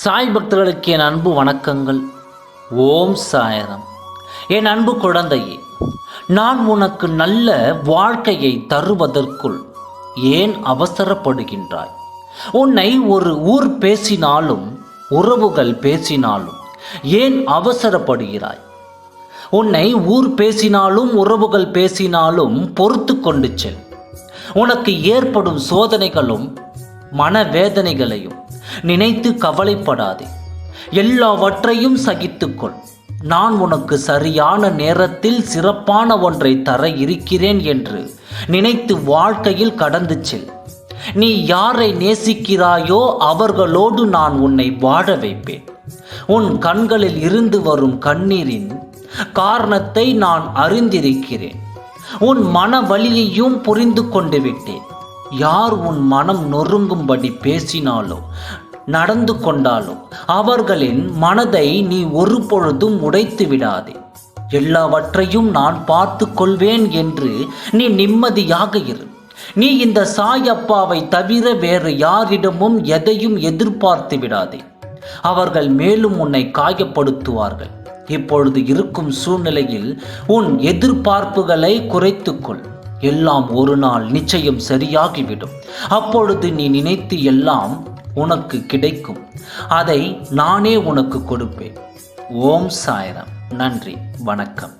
சாய் பக்தர்களுக்கு என் அன்பு வணக்கங்கள். ஓம் சாயரம். என் அன்பு குழந்தையே, நான் உனக்கு நல்ல வாழ்க்கையை தருவதற்குள் ஏன் அவசரப்படுகின்றாய்? உன்னை ஒரு ஊர் பேசினாலும் உறவுகள் பேசினாலும் ஏன் அவசரப்படுகிறாய்? உன்னை ஊர் பேசினாலும் உறவுகள் பேசினாலும் பொறுத்து கொண்டு செல். உனக்கு ஏற்படும் சோதனைகளும் மனவேதனைகளையும் நினைத்து கவலைப்படாதே. எல்லாவற்றையும் சகித்துக்கொள். நான் உனக்கு சரியான நேரத்தில் சிறப்பான ஒன்றை தர இருக்கிறேன் என்று நினைத்து வாழ்க்கையில் கடந்து செல். நீ யாரை நேசிக்கிறாயோ அவர்களோடு நான் உன்னை வாழ வைப்பேன். உன் கண்களில் இருந்து வரும் கண்ணீரின் காரணத்தை நான் அறிந்திருக்கிறேன். உன் மன வலியையும் புரிந்து கொண்டு விட்டேன். யார் உன் மனம் நொறுங்கும்படி பேசினாலோ நடந்து கொண்டாலோ அவர்களின் மனதை நீ ஒரு பொழுதும் உடைத்து விடாதே. எல்லாவற்றையும் நான் பார்த்து கொள்வேன் என்று நீ நிம்மதியாக இரு. நீ இந்த சாயப்பாவை தவிர வேறு யாரிடமும் எதையும் எதிர்பார்த்து விடாதே. அவர்கள் மேலும் உன்னை காயப்படுத்துவார்கள். இப்பொழுது இருக்கும் சூழ்நிலையில் உன் எதிர்பார்ப்புகளை குறைத்துக்கொள். எல்லாம் ஒரு நாள் நிச்சயம் சரியாகிவிடும். அப்பொழுது நீ நினைத்து எல்லாம் உனக்கு கிடைக்கும். அதை நானே உனக்கு கொடுப்பேன். ஓம் சாய்ராம். நன்றி, வணக்கம்.